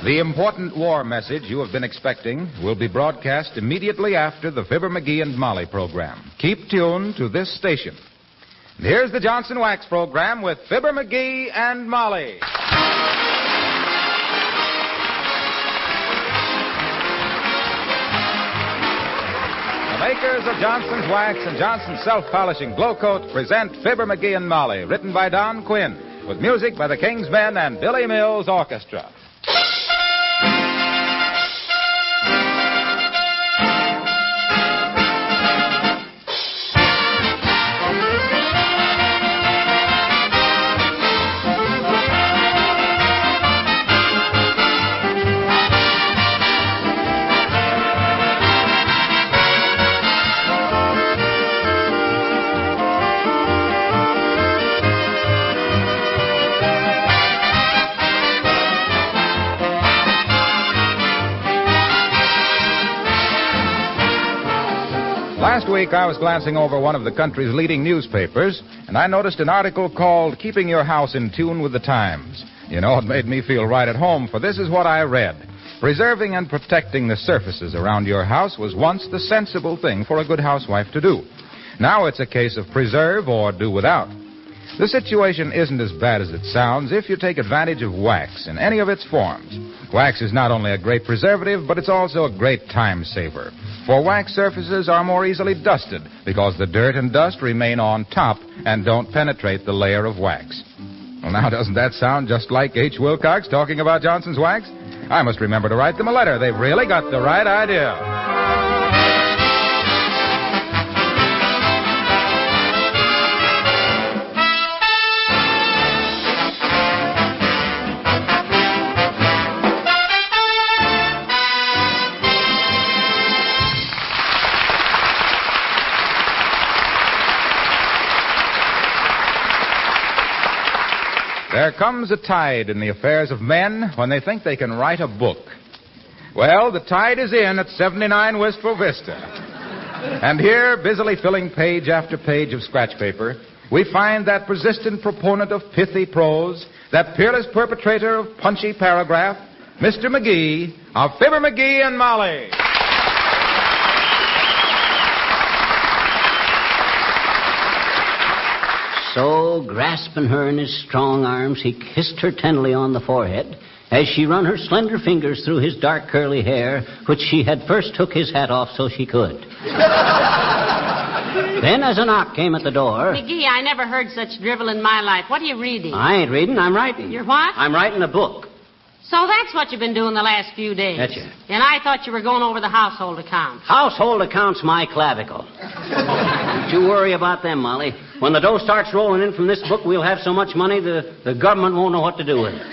The important war message you have been expecting will be broadcast immediately after the Fibber, McGee, and Molly program. Keep tuned to this station. And here's the Johnson Wax program with Fibber, McGee, and Molly. The makers of Johnson's Wax and Johnson's Self-Polishing Glow Coat present Fibber, McGee, and Molly, written by Don Quinn, with music by the King's Men and Billy Mills Orchestra. Last week, I was glancing over one of the country's leading newspapers, and I noticed an article called Keeping Your House in Tune with the Times. You know, it made me feel right at home, for this is what I read. Preserving and protecting the surfaces around your house was once the sensible thing for a good housewife to do. Now it's a case of preserve or do without. The situation isn't as bad as it sounds if you take advantage of wax in any of its forms. Wax is not only a great preservative, but it's also a great time saver. For wax surfaces are more easily dusted because the dirt and dust remain on top and don't penetrate the layer of wax. Well, now, doesn't that sound just like H. Wilcox talking about Johnson's Wax? I must remember to write them a letter. They've really got the right idea. There comes a tide in the affairs of men when they think they can write a book. Well, the tide is in at 79 Wistful Vista. And here, busily filling page after page of scratch paper, we find that persistent proponent of pithy prose, that peerless perpetrator of punchy paragraph, Mr. McGee, of Fibber, McGee, and Molly. So, grasping her in his strong arms, he kissed her tenderly on the forehead as she run her slender fingers through his dark curly hair, which she had first took his hat off so she could. Then, as a knock came at the door... McGee, I never heard such drivel in my life. What are you reading? I ain't reading, I'm writing. You're what? I'm writing a book. So that's what you've been doing the last few days. That's it. And I thought you were going over the household accounts. Household accounts, my clavicle. Don't you worry about them, Molly. When the dough starts rolling in from this book, we'll have so much money the government won't know what to do with it.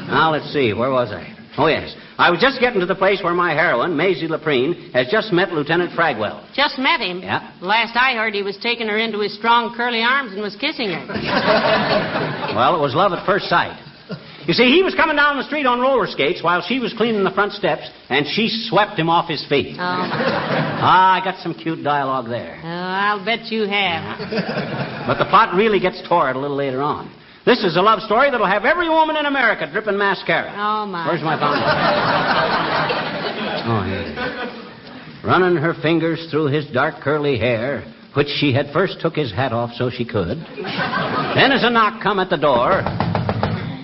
Now, let's see. Where was I? Oh, yes. I was just getting to the place where my heroine, Maisie Laprine, has just met Lieutenant Fragwell. Just met him? Yeah. Last I heard, he was taking her into his strong, curly arms and was kissing her. Well, it was love at first sight. You see, he was coming down the street on roller skates while she was cleaning the front steps, and she swept him off his feet. Oh. I got some cute dialogue there. Oh, I'll bet you have. But the plot really gets toward a little later on. This is a love story that'll have every woman in America dripping mascara. Oh, my. Where's my fountain? Oh, here. Running her fingers through his dark curly hair, which she had first took his hat off so she could. Then as a knock come at the door...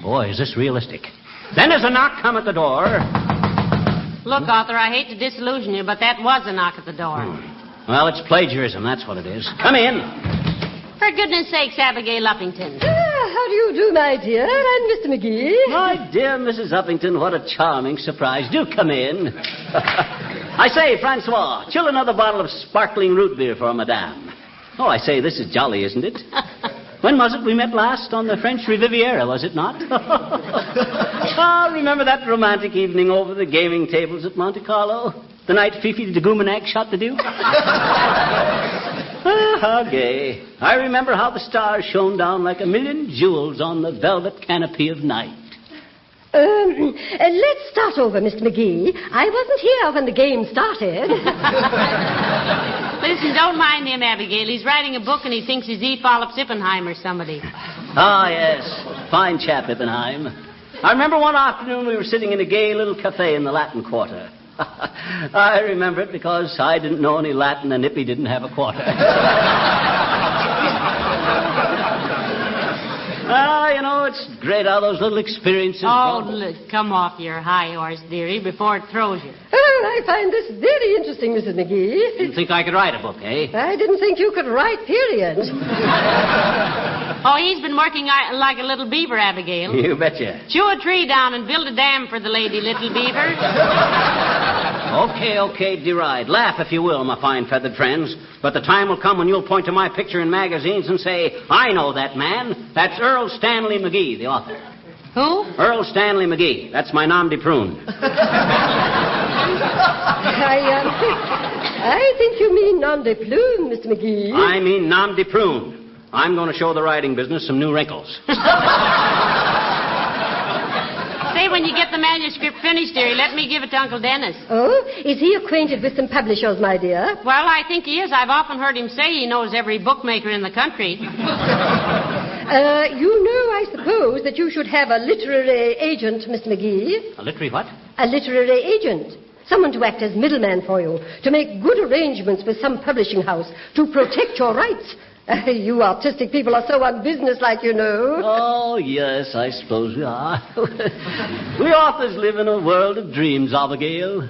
Boy, is this realistic. Then as a knock come at the door... Look, Arthur, I hate to disillusion you, but that was a knock at the door. Well, it's plagiarism, that's what it is. Come in. For goodness sakes, Abigail Uppington. How do you do, my dear? And Mr. McGee. My dear Mrs. Uppington, what a charming surprise. Do come in. I say, Francois, chill another bottle of sparkling root beer for Madame. Oh, I say, this is jolly, isn't it? When was it we met last? On the French Riviera, was it not? Remember that romantic evening over the gaming tables at Monte Carlo? The night Fifi de Goumenac shot the Duke? How gay. I remember how the stars shone down like a million jewels on the velvet canopy of night. Let's start over, Mr. McGee. I wasn't here when the game started. Listen, don't mind him, Abigail. He's writing a book and he thinks he's E. Follop Ippenheim or somebody. Ah, yes. Fine chap, Ippenheim. I remember one afternoon we were sitting in a gay little cafe in the Latin Quarter. I remember it because I didn't know any Latin and Nippy didn't have a quarter. It's great how those little experiences... Look, come off your high horse, dearie, before it throws you. Oh, I find this very interesting, Mrs. McGee. Didn't think I could write a book, eh? I didn't think you could write, period. Oh, he's been working like a little beaver, Abigail. You betcha. Chew a tree down and build a dam for the lady, little beaver. Okay, deride. Laugh, if you will, my fine feathered friends. But the time will come when you'll point to my picture in magazines and say, I know that man. That's Earl Stanley McGee, the author. Who? Earl Stanley McGee. That's my nom de prune. I think you mean nom de plume, Mr. McGee. I mean nom de prune. I'm going to show the writing business some new wrinkles. Say, when you get the manuscript finished, dearie, let me give it to Uncle Dennis. Oh? Is he acquainted with some publishers, my dear? Well, I think he is. I've often heard him say he knows every bookmaker in the country. You know, I suppose, that you should have a literary agent, Mr. McGee. A literary what? A literary agent. Someone to act as middleman for you, to make good arrangements with some publishing house, to protect your rights. You artistic people are so unbusinesslike, you know. Oh, yes, I suppose we are. We authors live in a world of dreams, Abigail.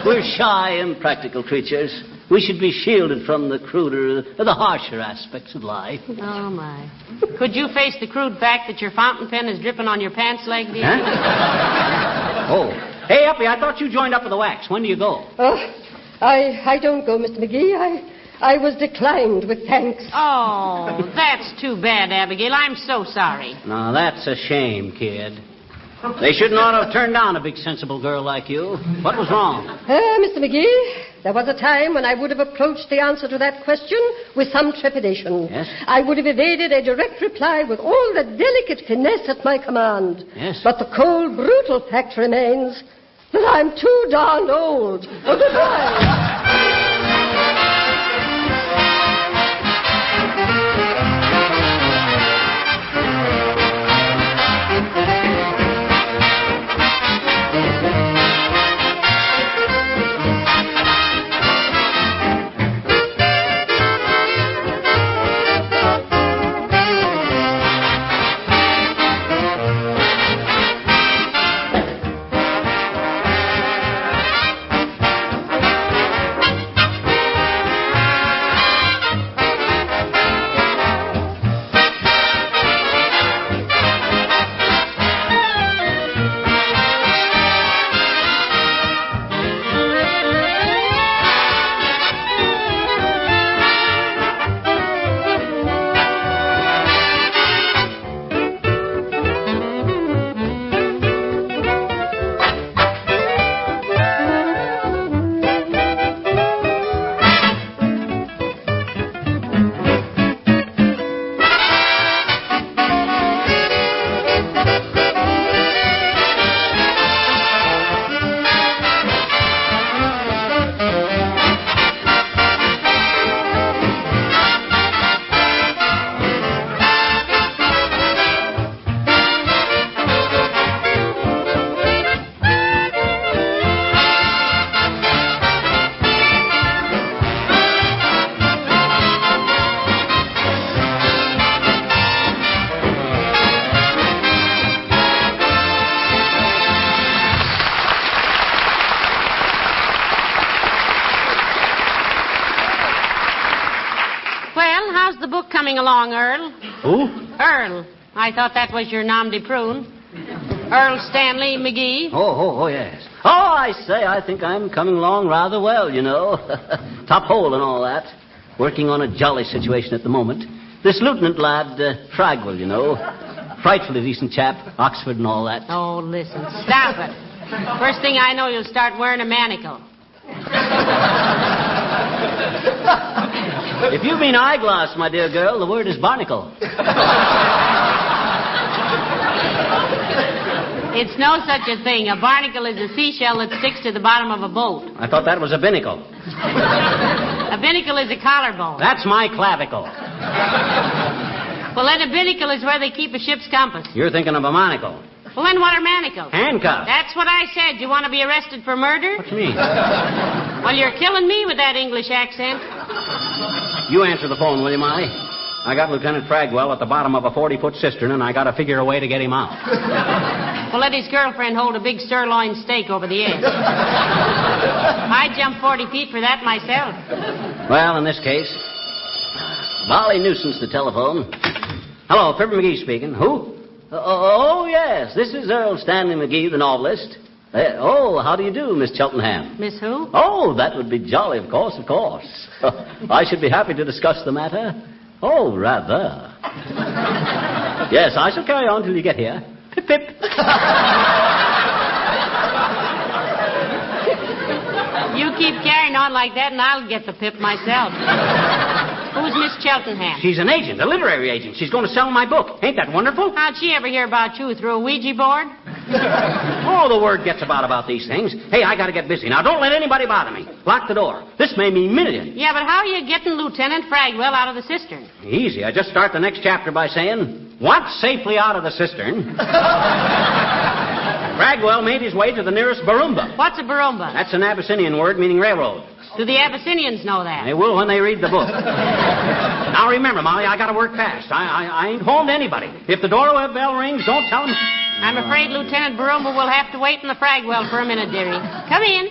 We're shy and practical creatures. We should be shielded from the cruder, the harsher aspects of life. Oh, my. Could you face the crude fact that your fountain pen is dripping on your pants leg, dear? Huh? Oh. Hey, Uppy, I thought you joined up with the wax. When do you go? Oh, I don't go, Mr. McGee. I was declined with thanks. Oh, that's too bad, Abigail. I'm so sorry. Now, that's a shame, kid. They should not have turned down a big, sensible girl like you. What was wrong? Mr. McGee, there was a time when I would have approached the answer to that question with some trepidation. Yes? I would have evaded a direct reply with all the delicate finesse at my command. Yes? But the cold, brutal fact remains that I'm too darned old. Oh, goodbye. Coming along, Earl. Who? Earl. I thought that was your nom de prune. Earl Stanley McGee. Oh, yes. Oh, I say, I think I'm coming along rather well, you know. Top hole and all that. Working on a jolly situation at the moment. This lieutenant lad, Fragwell, you know. Frightfully decent chap, Oxford and all that. Oh, listen, stop it. First thing I know, you'll start wearing a manacle. If you mean eyeglass, my dear girl, the word is barnacle. It's no such a thing. A barnacle is a seashell that sticks to the bottom of a boat. I thought that was a binnacle. A binnacle is a collarbone. That's my clavicle. Well, then a binnacle is where they keep a ship's compass. You're thinking of a monocle. Well, then what are manacles? Handcuffs. That's what I said. You want to be arrested for murder? What do you mean? Well, you're killing me with that English accent. You answer the phone, will you, Molly? I got Lieutenant Fragwell at the bottom of a 40-foot cistern, and I got to figure a way to get him out. Well, let his girlfriend hold a big sirloin steak over the edge. I'd jump 40 feet for that myself. Well, in this case, Molly Nuisance, the telephone. Hello, Fibber McGee speaking. Who? Oh, yes. This is Earl Stanley McGee, the novelist. How do you do, Miss Cheltenham? Miss who? Oh, that would be jolly, of course, of course. I should be happy to discuss the matter. Oh, rather. Yes, I shall carry on till you get here. Pip, pip. You keep carrying on like that, and I'll get the pip myself. Who's Miss Cheltenham? She's an agent, a literary agent. She's going to sell my book. Ain't that wonderful? How'd she ever hear about you? Through a Ouija board? Oh, the word gets about these things. Hey, I got to get busy. Now, don't let anybody bother me. Lock the door. This may mean millions. Yeah, but how are you getting Lieutenant Fragwell out of the cistern? Easy. I just start the next chapter by saying, once safely out of the cistern, Fragwell made his way to the nearest Barumba. What's a barumba? That's an Abyssinian word meaning railroad. Do the Abyssinians know that? They will when they read the book. Now, remember, Molly, I got to work fast. I ain't home to anybody. If the doorbell rings, don't tell them. I'm afraid Lieutenant Barumba will have to wait in the Fragwell for a minute, dearie. Come in.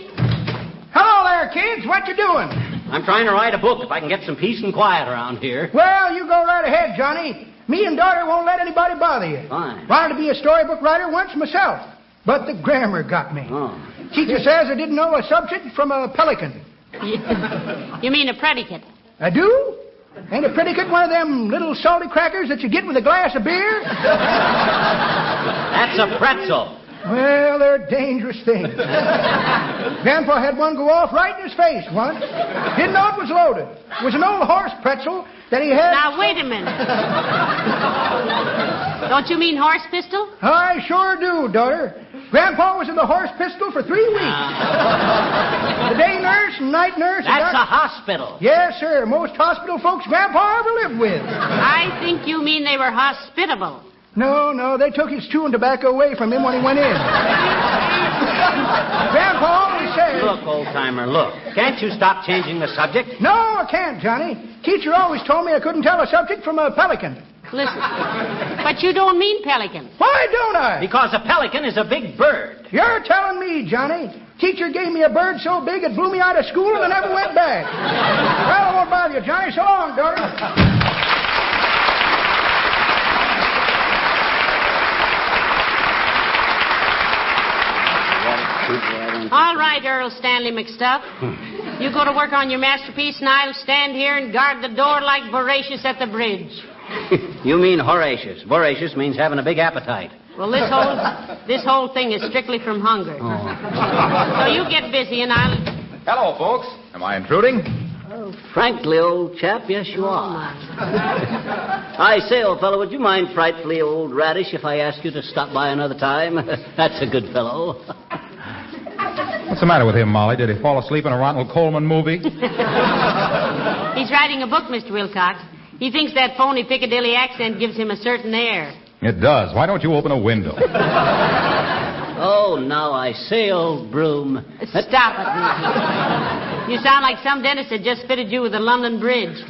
Hello there, kids. What you doing? I'm trying to write a book if I can get some peace and quiet around here. Well, you go right ahead, Johnny. Me and daughter won't let anybody bother you. Fine. Wanted to be a storybook writer once myself, but the grammar got me. Oh. Teacher says I didn't know a subject from a pelican. You mean a predicate? I do? Ain't a predicate one of them little salty crackers that you get with a glass of beer? That's a pretzel. Well, they're dangerous things. Grandpa had one go off right in his face once. Didn't know it was loaded. It was an old horse pretzel that he had... Now, wait a minute. Don't you mean horse pistol? I sure do, daughter. Grandpa was in the horse pistol for 3 weeks. The day nurse and night nurse... That's a hospital. Yes, sir. Most hospital folks Grandpa ever lived with. I think you mean they were hospitable. No, they took his chewing tobacco away from him when he went in. Grandpa always said... Look, old-timer, look. Can't you stop changing the subject? No, I can't, Johnny. Teacher always told me I couldn't tell a subject from a pelican. Listen, but you don't mean pelican. Why don't I? Because a pelican is a big bird. You're telling me, Johnny. Teacher gave me a bird so big it blew me out of school and I never went back. Well, I won't bother you, Johnny. So long, daughter. All right, Earl Stanley McStuff. You go to work on your masterpiece, and I'll stand here and guard the door like Voracious at the bridge. You mean Horatius. Voracious means having a big appetite. Well, this whole thing is strictly from hunger. Oh. So you get busy, and I'll... Hello, folks. Am I intruding? Oh, frankly, old chap, yes, you are. I say, old fellow, would you mind frightfully, old radish, if I ask you to stop by another time? That's a good fellow. What's the matter with him, Molly? Did he fall asleep in a Ronald Colman movie? He's writing a book, Mr. Wilcox. He thinks that phony Piccadilly accent gives him a certain air. It does. Why don't you open a window? Oh, now I say, old broom. Stop it, Mickey. You sound like some dentist had just fitted you with a London Bridge.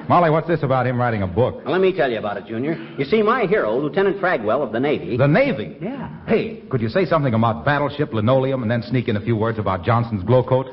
Molly, what's this about him writing a book? Well, let me tell you about it, Junior. You see, my hero, Lieutenant Fragwell of the Navy... The Navy? Yeah. Hey, could you say something about battleship linoleum and then sneak in a few words about Johnson's glow coat?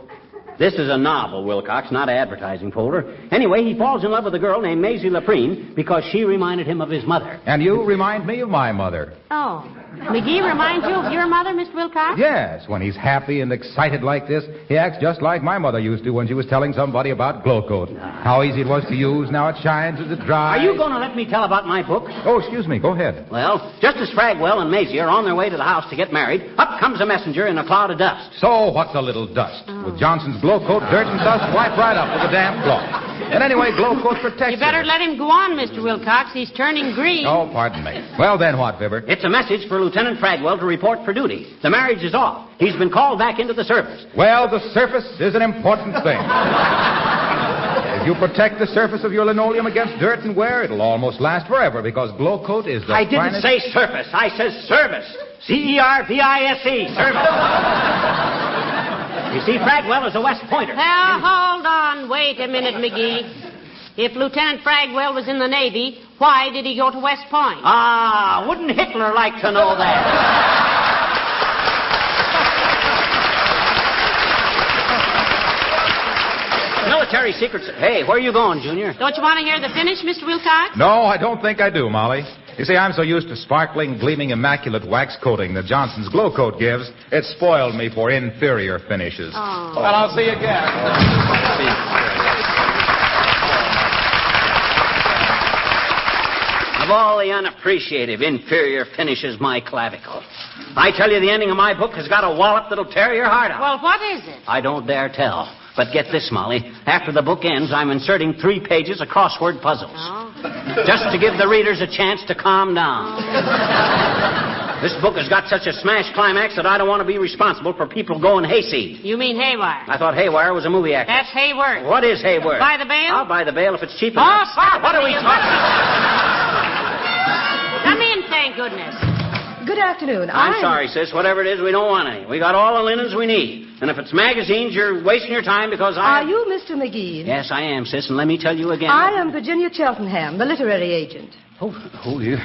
This is a novel, Wilcox, not an advertising folder. Anyway, he falls in love with a girl named Maisie Laprine because she reminded him of his mother. And you remind me of my mother. Oh. McGee reminds you of your mother, Mr. Wilcox? Yes. When he's happy and excited like this, he acts just like my mother used to when she was telling somebody about glow coat. How easy it was to use. Now it shines as it dries. Are you going to let me tell about my book? Oh, excuse me. Go ahead. Well, just as Fragwell and Maisie are on their way to the house to get married, up comes a messenger in a cloud of dust. So what's a little dust? With Johnson's glow coat, dirt and dust wipe right up with a damp cloth. And anyway, glow coat protects You better let him go on, Mr. Wilcox. He's turning green. Oh, pardon me. Well, then what, Fibber? It's a message for Lieutenant Fragwell to report for duty. The marriage is off. He's been called back into the service. Well, the surface is an important thing. If you protect the surface of your linoleum against dirt and wear, it'll almost last forever because Glow Coat is the I didn't finest... say surface. I said service. Service. Service. You see, Fragwell is a West Pointer. Now, hold on. Wait a minute, McGee. If Lieutenant Fragwell was in the Navy, why did he go to West Point? Ah, wouldn't Hitler like to know that? Military secrets. Hey, where are you going, Junior? Don't you want to hear the finish, Mr. Wilcox? No, I don't think I do, Molly. You see, I'm so used to sparkling, gleaming, immaculate wax coating that Johnson's Glow Coat gives, it spoiled me for inferior finishes. Oh. Well, I'll see you again. Of all the unappreciative, inferior finishes, my clavicle. I tell you, the ending of my book has got a wallop that'll tear your heart out. Well, what is it? I don't dare tell. But get this, Molly. After the book ends, I'm inserting 3 pages of crossword puzzles. Oh. Just to give the readers a chance to calm down. This book has got such a smash climax that I don't want to be responsible for people going hayseed. You mean Haywire? I thought Haywire was a movie actor. That's Hayward. What is Haywire? Buy the bail? I'll buy the bail if it's cheap Oh, enough. stop What it, are we will you? talking about? Come in, thank goodness. Good afternoon. I'm sorry, sis. Whatever it is, we don't want any. We got all the linens we need. And if it's magazines, you're wasting your time because Are you Mr. McGee? Yes, I am, sis. And let me tell you again. I am Virginia Cheltenham, the literary agent. You're...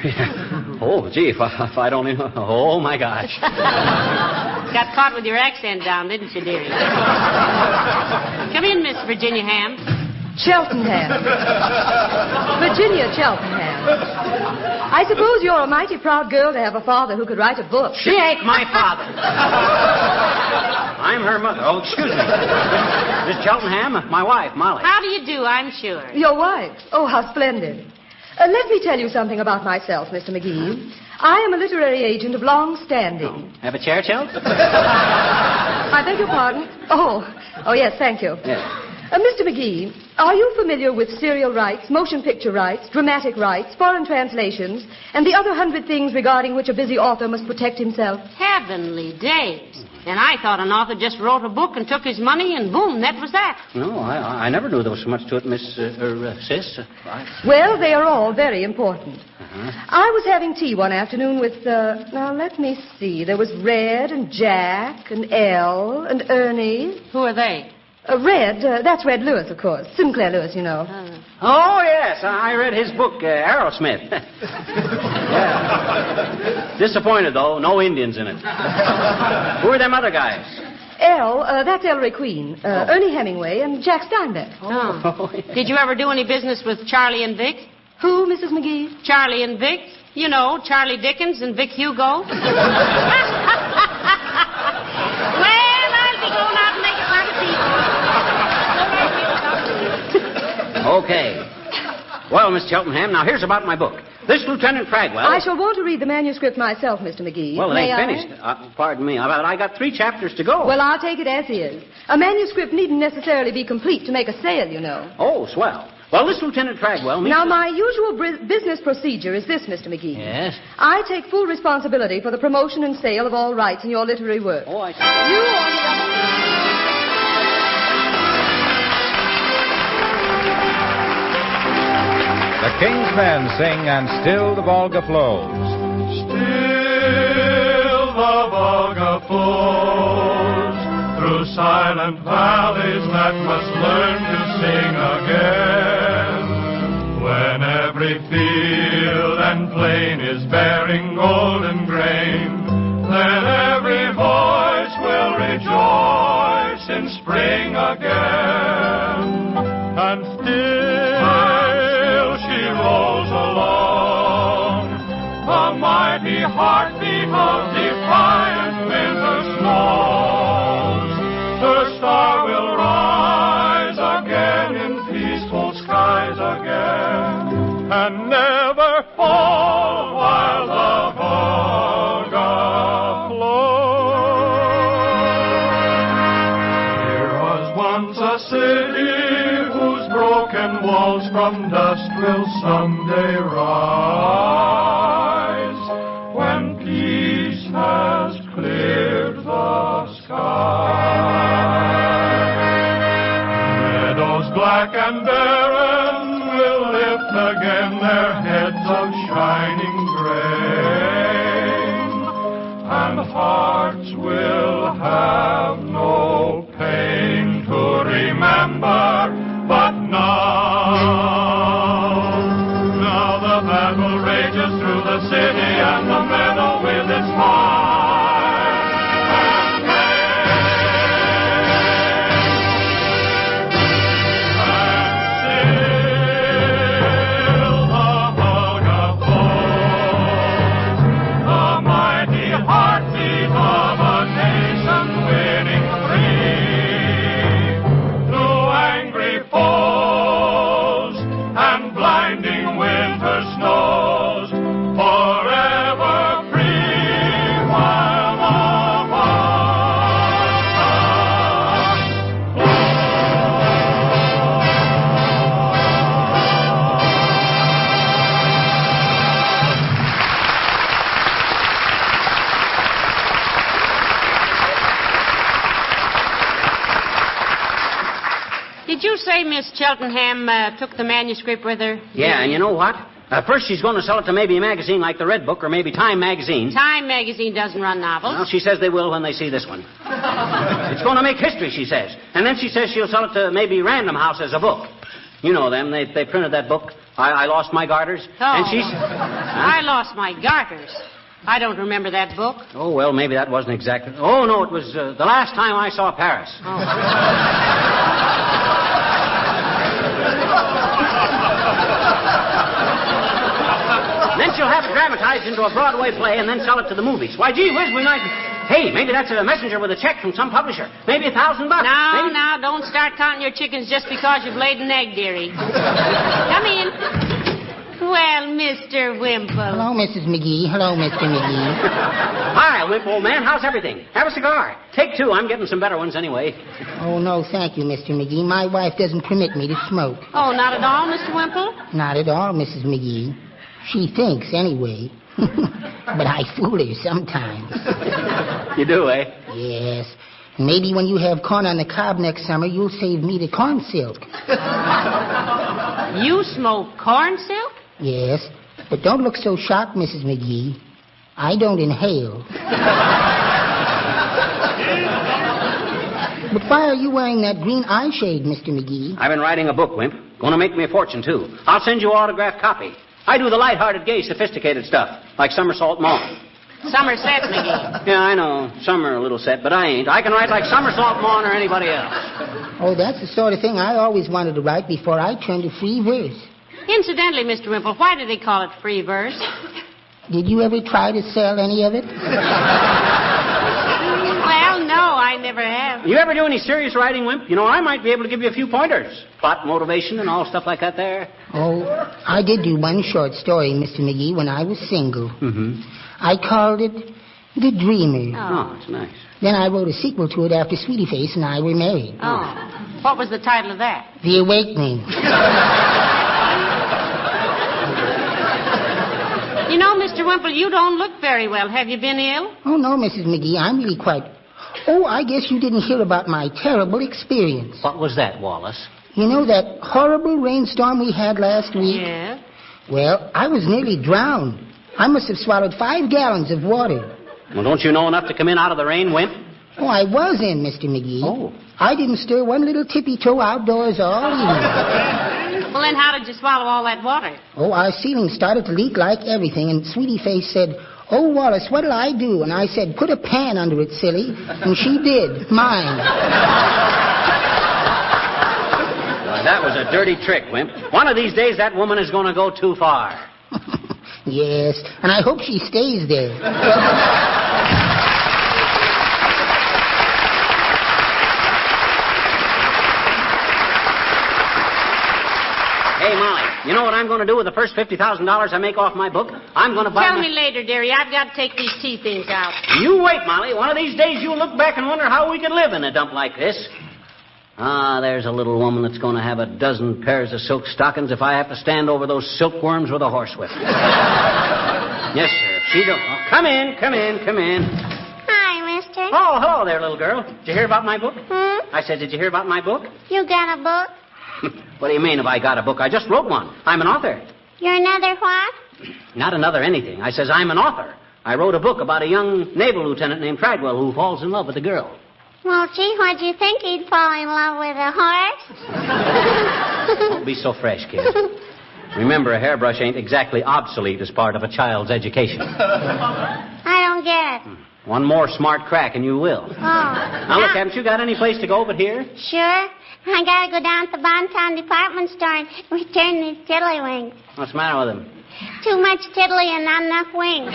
Oh, gee, if I'd only... Oh, my gosh. Got caught with your accent down, didn't you, dearie? Come in, Miss Virginia Ham. Cheltenham. Virginia Cheltenham. I suppose you're a mighty proud girl to have a father who could write a book. She ain't my father. I'm her mother. Oh, excuse me. Miss Cheltenham, my wife, Molly. How do you do, I'm sure? Your wife? Oh, how splendid. Let me tell you something about myself, Mr. McGee. I am a literary agent of long standing. Have a chair, Chel? I beg your pardon? Oh, yes, thank you. Yeah. Mr. McGee, are you familiar with serial rights, motion picture rights, dramatic rights, foreign translations, and the other 100 things regarding which a busy author must protect himself? Heavenly days. And I thought an author just wrote a book and took his money, and boom, that was that. No, I never knew there was so much to it, Miss, sis. Well, they are all very important. I was having tea one afternoon with, now let me see, there was Red and Jack and Elle and Ernie. Who are they? Red, that's Red Lewis, of course. Sinclair Lewis, you know. Oh, yes, I read his book, Aerosmith. Yeah. Disappointed, though. No Indians in it. Who are them other guys? Elle, that's Ellery Queen. Ernie Hemingway and Jack Steinbeck. Oh. Did you ever do any business with Charlie and Vic? Who, Mrs. McGee? Charlie and Vic? You know, Charlie Dickens and Vic Hugo. Well, I'll be going out and making fun of people. Okay. Well, Miss Cheltenham, now here's about my book. This Lieutenant Fragwell... I shall want to read the manuscript myself, Mr. McGee. Well, it May ain't I? finished. Pardon me. I got 3 chapters to go. Well, I'll take it as is. A manuscript needn't necessarily be complete to make a sale, you know. Oh, swell. Well, this Lieutenant Fragwell... Now, my usual business procedure is this, Mr. McGee. Yes? I take full responsibility for the promotion and sale of all rights in your literary work. Oh, I see. You, on the other... The King's Men sing, and still the Volga flows. Still the Volga flows through silent valleys that must learn to sing again. When every field and plain is bearing golden grain, then every voice will rejoice in spring again. And still she rolls along, a mighty heartbeat of defiant winter snows. Her star will rise again in peaceful skies again, and never fall while the Volga flows. Here was once a city whose broken walls from dust will someday rise, when peace has cleared the sky. Meadows black and bare shining grain, and hearts will have no pain to remember. But now the battle rages through the city and the meadow with its fire and still the hug of foes, the mighty heartbeat of a nation winning free through angry foes and blinding winter snows, forever free while the Did you say Miss Cheltenham took the manuscript with her? Yeah, and you know what? First, she's going to sell it to maybe a magazine like the Red Book or maybe Time Magazine. Time magazine doesn't run novels. Well, she says they will when they see this one. It's going to make history, she says. And then she says she'll sell it to maybe Random House as a book. You know them. They printed that book, I Lost My Garters. Oh. And she's... I Lost My Garters. I don't remember that book. Oh, well, maybe that wasn't exactly... Oh, no, it was The Last Time I Saw Paris. Then she'll have it dramatized into a Broadway play and then sell it to the movies. Why, gee whiz, we might... Hey, maybe that's a messenger with a check from some publisher. Maybe $1,000. Now, don't start counting your chickens just because you've laid an egg, dearie. Come in. Well, Mr. Wimple. Hello, Mrs. McGee. Hello, Mr. McGee. Hi, Wimp, old man. How's everything? Have a cigar. Take two. I'm getting some better ones anyway. Oh, no, thank you, Mr. McGee. My wife doesn't permit me to smoke. Oh, not at all, Mr. Wimple? Not at all, Mrs. McGee. She thinks, anyway. But I fool her sometimes. You do, eh? Yes. Maybe when you have corn on the cob next summer, you'll save me the corn silk. You smoke corn silk? Yes. But don't look so shocked, Mrs. McGee. I don't inhale. But why are you wearing that green eye shade, Mr. McGee? I've been writing a book, Wimp. Going to make me a fortune, too. I'll send you an autographed copy. I do the light-hearted, gay, sophisticated stuff, like Somersault Maugham. Somerset, McGee. Yeah, I know. Some are a little set, but I ain't. I can write like Somersault Maugham or anybody else. Oh, that's the sort of thing I always wanted to write before I turned to free verse. Incidentally, Mr. Wimple, why do they call it free verse? Did you ever try to sell any of it? Well, no, I never have. You ever do any serious writing, Wimp? You know, I might be able to give you a few pointers. Plot, motivation, and all stuff like that there. Oh, I did do one short story, Mr. McGee, when I was single. Mm-hmm. I called it The Dreamer. Oh, it's nice. Then I wrote a sequel to it after Sweetie Face and I were married. Oh. What was the title of that? The Awakening. You know, Mr. Wimple, you don't look very well. Have you been ill? Oh, no, Mrs. McGee, I'm really quite... Oh, I guess you didn't hear about my terrible experience. What was that, Wallace? You know that horrible rainstorm we had last week? Yeah. Well, I was nearly drowned. I must have swallowed 5 gallons of water. Well, don't you know enough to come in out of the rain, Wimp? Oh, I was in, Mr. McGee. Oh. I didn't stir one little tippy toe outdoors all evening. Well, then how did you swallow all that water? Oh, our ceiling started to leak like everything, and Sweetie Face said, "Oh, Wallace, what'll I do?" And I said, "Put a pan under it, silly." And she did. Mine. Well, that was a dirty trick, Wimp. One of these days, that woman is going to go too far. Yes, and I hope she stays there. Hey, Molly, you know what I'm going to do with the first $50,000 I make off my book? I'm going to buy... Tell me later, dearie. I've got to take these tea things out. You wait, Molly. One of these days you'll look back and wonder how we could live in a dump like this. Ah, there's a little woman that's going to have a dozen pairs of silk stockings if I have to stand over those silkworms with a horsewhip. Yes, sir. She don't... Oh, come in. Hi, mister. Oh, hello there, little girl. Did you hear about my book? Hmm? I said, did you hear about my book? You got a book? What do you mean if I got a book? I just wrote one. I'm an author. You're another what? Not another anything. I says, I'm an author. I wrote a book about a young naval lieutenant named Treadwell who falls in love with a girl. Well, gee, why'd you think he'd fall in love with a horse? Don't be so fresh, kid. Remember, a hairbrush ain't exactly obsolete as part of a child's education. I don't get it. One more smart crack and you will. Oh. Now, look, haven't you got any place to go but here? Sure. I gotta go down to the Bontown department store and return these tiddlywinks. What's the matter with them? Too much tiddly and not enough wings.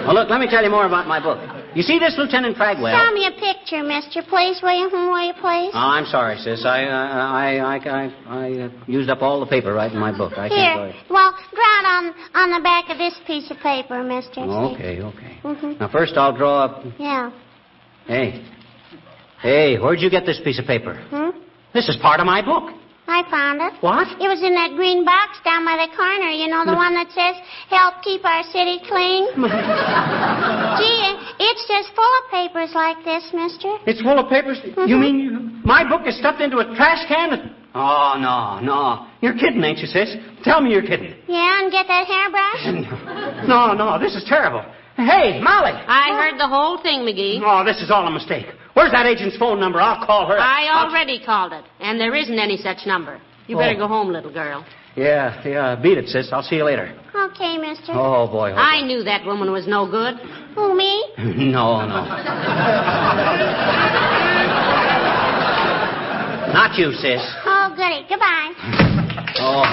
Well, look, let me tell you more about my book. You see this Lieutenant Cragwell? Show me a picture, mister, please, will you, please? Oh, I'm sorry, sis. I used up all the paper right in my book. I can't go. Here, well, draw it on the back of this piece of paper, mister. Okay. Mm-hmm. Now, first I'll draw up... Yeah. Hey, where'd you get this piece of paper? This is part of my book. I found it. What? It was in that green box down by the corner. You know, the one that says, help keep our city clean? Gee, it's just full of papers like this, mister. It's full of papers? You mean my book is stuffed into a trash can? Oh, no. You're kidding, ain't you, sis? Tell me you're kidding. Yeah, and get that hairbrush? No, this is terrible. Hey, Molly. I heard the whole thing, McGee. Oh, this is all a mistake. Where's that agent's phone number? I'll call her. I already called it, and there isn't any such number. You better go home, little girl. Yeah, beat it, sis. I'll see you later. Okay, mister. Oh, boy. I knew that woman was no good. Who, me? No. Not you, sis. Oh, goody. Goodbye. Oh.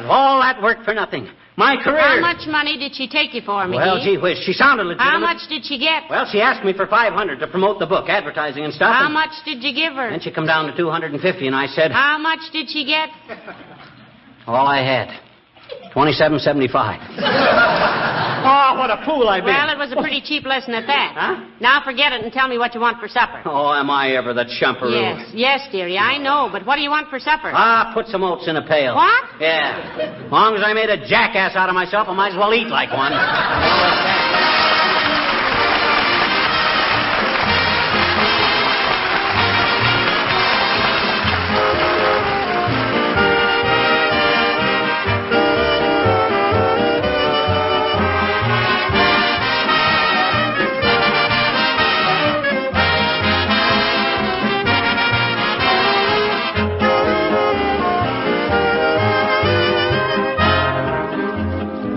All that work for nothing. My career. How much money did she take you for, McGee? Well, gee whiz, she sounded legitimate. How much did she get? Well, she asked me for $500 to promote the book, advertising and stuff. How much did you give her? Then she come down to $250, and I said... How much did she get? All I had. $27.75. Oh, what a fool I've been. Well, it was a pretty cheap lesson at that. Huh? Now forget it and tell me what you want for supper. Oh, am I ever the chumperoo? Yes, dearie, I know. But what do you want for supper? Put some oats in a pail. What? Yeah. As long as I made a jackass out of myself, I might as well eat like one.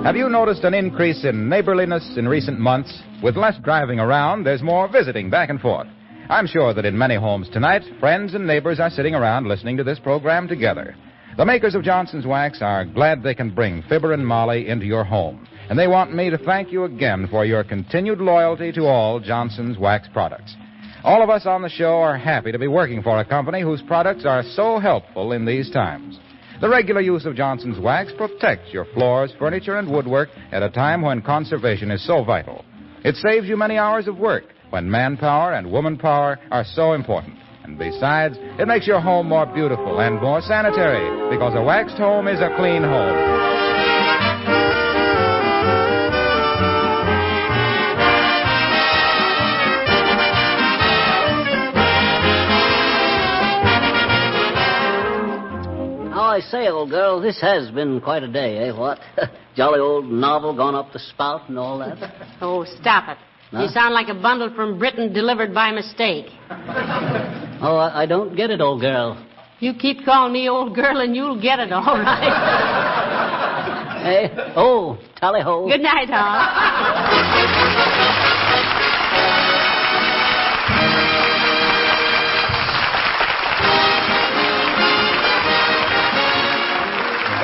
Have you noticed an increase in neighborliness in recent months? With less driving around, there's more visiting back and forth. I'm sure that in many homes tonight, friends and neighbors are sitting around listening to this program together. The makers of Johnson's Wax are glad they can bring Fibber and Molly into your home. And they want me to thank you again for your continued loyalty to all Johnson's Wax products. All of us on the show are happy to be working for a company whose products are so helpful in these times. The regular use of Johnson's Wax protects your floors, furniture, and woodwork at a time when conservation is so vital. It saves you many hours of work when manpower and woman power are so important. And besides, it makes your home more beautiful and more sanitary because a waxed home is a clean home. I say, old girl, this has been quite a day, eh, what? Jolly old novel gone up the spout and all that. Oh, stop it. Huh? You sound like a bundle from Britain delivered by mistake. Oh, I don't get it, old girl. You keep calling me old girl and you'll get it, all right. Hey, oh, tally-ho. Good night, all.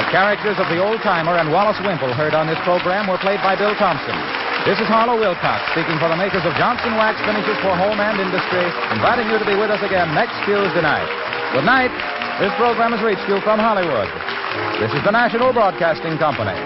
The characters of the old-timer and Wallace Wimple heard on this program were played by Bill Thompson. This is Harlow Wilcox speaking for the makers of Johnson Wax Finishes for Home and Industry, inviting you to be with us again next Tuesday night. Good night. This program has reached you from Hollywood. This is the National Broadcasting Company.